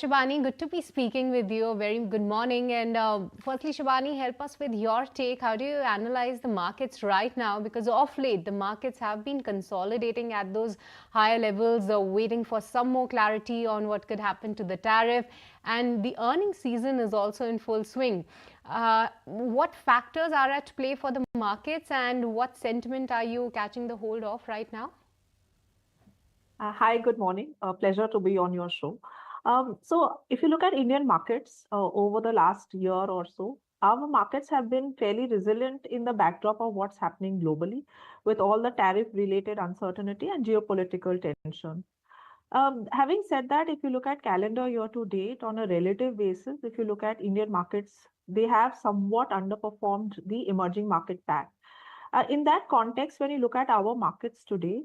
Shibani, good to be speaking with you. A very good morning. And firstly, Shibani, help us with your take. How do you analyze the markets right now? Because of late, the markets have been consolidating at those higher levels, waiting for some more clarity on what could happen to the tariff. And the earnings season is also in full swing. What factors are at play for the markets, and what sentiment are you catching the hold of right now? Hi, good morning. Pleasure to be on your show. So, if you look at Indian markets over the last year or so, our markets have been fairly resilient in the backdrop of what's happening globally with all the tariff related uncertainty and geopolitical tension. Having said that, if you look at calendar year to date on a relative basis, if you look at Indian markets, they have somewhat underperformed the emerging market pack. In that context, when you look at our markets today,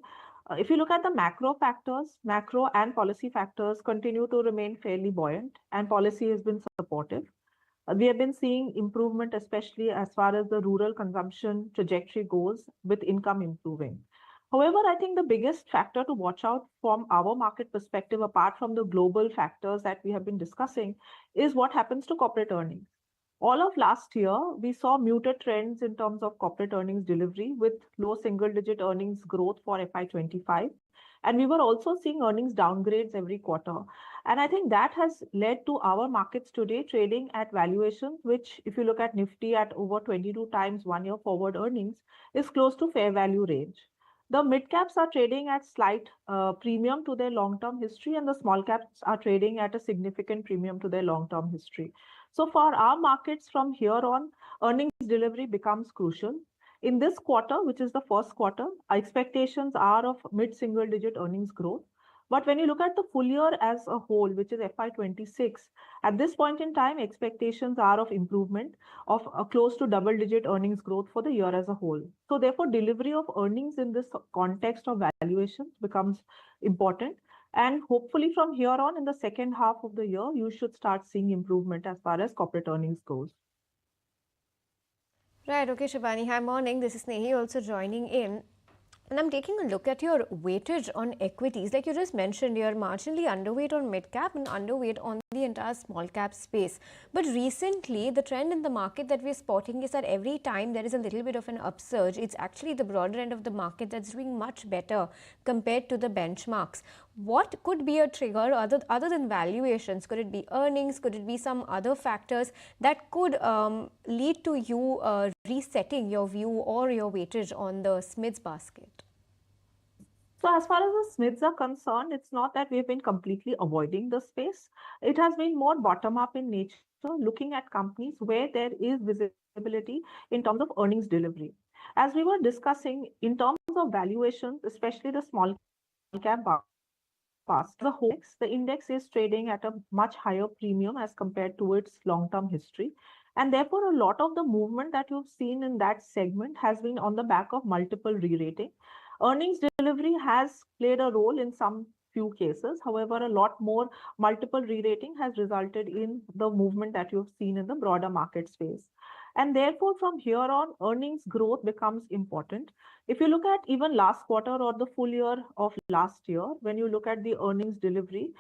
if you look at the macro factors, macro and policy factors continue to remain fairly buoyant, and policy has been supportive. We have been seeing improvement, especially as far as the rural consumption trajectory goes, with income improving. However, I think the biggest factor to watch out from our market perspective, apart from the global factors that we have been discussing, is what happens to corporate earnings. All of last year, we saw muted trends in terms of corporate earnings delivery with low single digit earnings growth for FY25. And we were also seeing earnings downgrades every quarter. And I think that has led to our markets today trading at valuations, which, if you look at Nifty at over 22 times 1 year forward earnings, is close to fair value range. The mid caps are trading at slight premium to their long term history, and the small caps are trading at a significant premium to their long term history. So for our markets from here on, earnings delivery becomes crucial. In this quarter, which is the first quarter, our expectations are of mid-single digit earnings growth. But when you look at the full year as a whole, which is FY26, at this point in time, expectations are of improvement of close to double-digit earnings growth for the year as a whole. So therefore, delivery of earnings in this context of valuations becomes important. And hopefully from here on in the second half of the year, you should start seeing improvement as far as corporate earnings goes. Right, okay, Shibani. Hi, morning. This is Nehi also joining in. And I'm taking a look at your weightage on equities. Like you just mentioned, you're marginally underweight on mid-cap and underweight on the entire small-cap space. But recently, the trend in the market that we're spotting is that every time there is a little bit of an upsurge, it's actually the broader end of the market that's doing much better compared to the benchmarks. What could be a trigger other than valuations? Could it be earnings? Could it be some other factors that could lead to you resetting your view or your weightage on the Smiths basket? So as far as the Smiths are concerned, it's not that we've been completely avoiding the space. It has been more bottom up in nature, looking at companies where there is visibility in terms of earnings delivery. As we were discussing, in terms of valuations, especially the small cap basket, the index is trading at a much higher premium as compared to its long-term history. And therefore, a lot of the movement that you've seen in that segment has been on the back of multiple re-rating. Earnings delivery has played a role in some few cases. However, a lot more multiple re-rating has resulted in the movement that you've seen in the broader market space. And therefore, from here on, earnings growth becomes important. If you look at even last quarter or the full year of last year, when you look at the earnings delivery,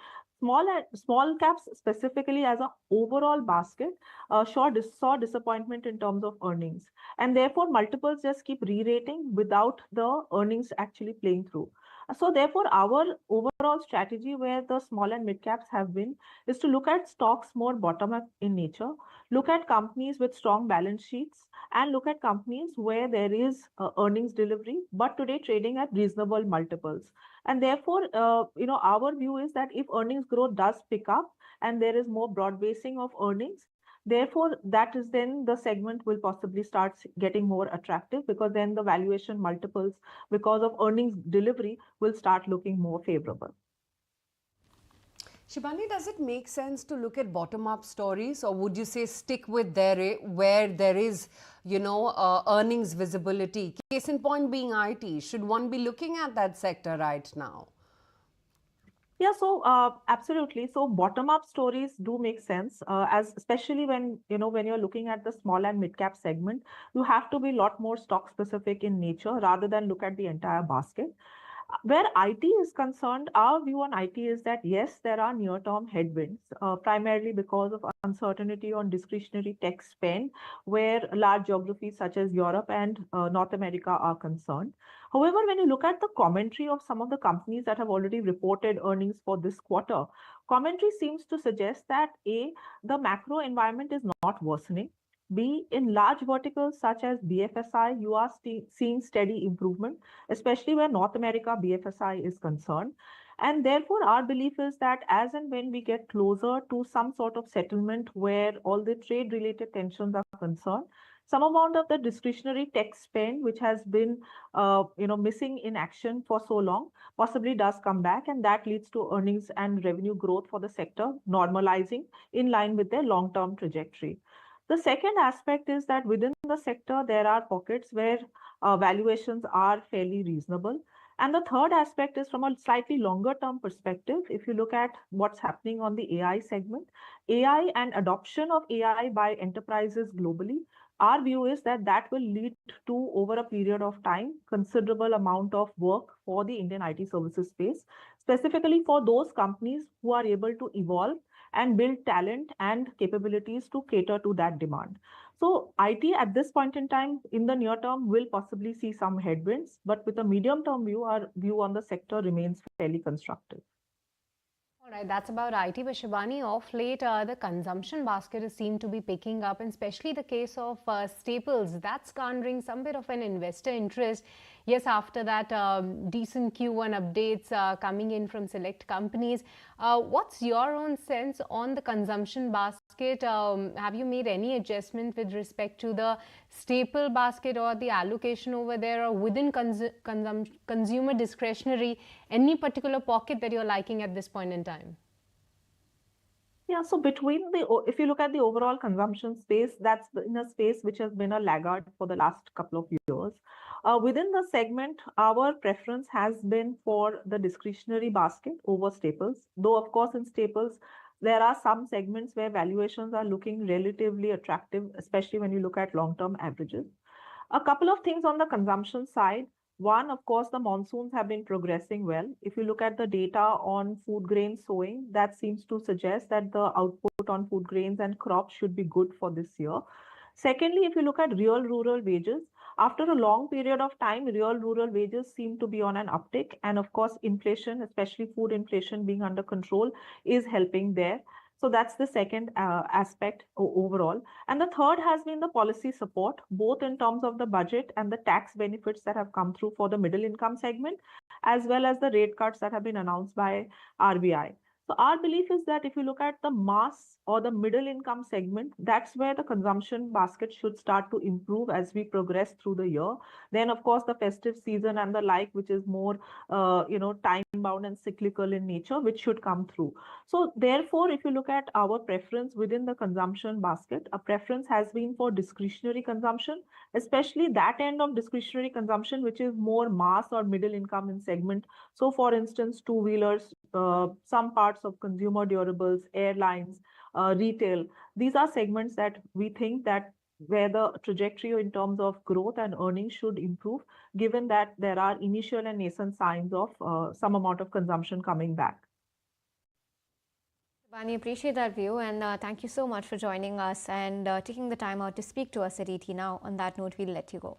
small caps specifically as a overall basket saw disappointment in terms of earnings, and therefore multiples just keep re-rating without the earnings actually playing through. So therefore, our overall strategy where the small and mid caps have been is to look at stocks more bottom up in nature, look at companies with strong balance sheets, and look at companies where there is earnings delivery, but today trading at reasonable multiples. And therefore, our view is that if earnings growth does pick up and there is more broad basing of earnings, therefore, that is then the segment will possibly start getting more attractive, because then the valuation multiples because of earnings delivery will start looking more favorable. Shibani, does it make sense to look at bottom-up stories, or would you say stick with where there is, earnings visibility? Case in point being IT. Should one be looking at that sector right now? Yeah, so absolutely. So bottom-up stories do make sense, as especially when you're looking at the small and mid-cap segment, you have to be a lot more stock-specific in nature rather than look at the entire basket. Where IT is concerned, our view on IT is that yes, there are near-term headwinds, primarily because of uncertainty on discretionary tech spend, where large geographies such as Europe and North America are concerned. However, when you look at the commentary of some of the companies that have already reported earnings for this quarter, commentary seems to suggest that A, the macro environment is not worsening. B, in large verticals such as BFSI, you are seeing steady improvement, especially where North America BFSI is concerned. And therefore, our belief is that as and when we get closer to some sort of settlement where all the trade related tensions are concerned, some amount of the discretionary tech spend, which has been missing in action for so long, possibly does come back, and that leads to earnings and revenue growth for the sector normalizing in line with their long-term trajectory. The second aspect is that within the sector, there are pockets where valuations are fairly reasonable. And the third aspect is from a slightly longer term perspective. If you look at what's happening on the AI segment, AI and adoption of AI by enterprises globally, our view is that that will lead to, over a period of time, considerable amount of work for the Indian IT services space, specifically for those companies who are able to evolve and build talent and capabilities to cater to that demand. So IT at this point in time, in the near term, will possibly see some headwinds, but with a medium term view, our view on the sector remains fairly constructive. All right, that's about IT. But Shibani, off late, the consumption basket is seen to be picking up, and especially the case of staples. That's garnering some bit of an investor interest. Yes, after that, decent Q1 updates coming in from select companies. What's your own sense on the consumption basket? Have you made any adjustment with respect to the staple basket or the allocation over there, or within consumer discretionary, any particular pocket that you're liking at this point in time? Yeah, so if you look at the overall consumption space, that's in a space which has been a laggard for the last couple of years. Within the segment, our preference has been for the discretionary basket over staples. Though, of course, in staples, there are some segments where valuations are looking relatively attractive, especially when you look at long-term averages. A couple of things on the consumption side. One, of course, the monsoons have been progressing well. If you look at the data on food grain sowing, that seems to suggest that the output on food grains and crops should be good for this year. Secondly, if you look at real rural wages, after a long period of time, real rural wages seem to be on an uptick. And of course, inflation, especially food inflation being under control, is helping there. So that's the second aspect overall. And the third has been the policy support, both in terms of the budget and the tax benefits that have come through for the middle income segment, as well as the rate cuts that have been announced by RBI. So our belief is that if you look at the mass or the middle income segment, that's where the consumption basket should start to improve as we progress through the year. Then, of course, the festive season and the like, which is more, time bound and cyclical in nature, which should come through. So therefore, if you look at our preference within the consumption basket, a preference has been for discretionary consumption, especially that end of discretionary consumption, which is more mass or middle income in segment. So for instance, two-wheelers, some parts of consumer durables, airlines, retail. These are segments that we think that where the trajectory in terms of growth and earnings should improve, given that there are initial and nascent signs of some amount of consumption coming back. Shibani, appreciate that view, and thank you so much for joining us and taking the time out to speak to us at ET Now. On that note, we'll let you go.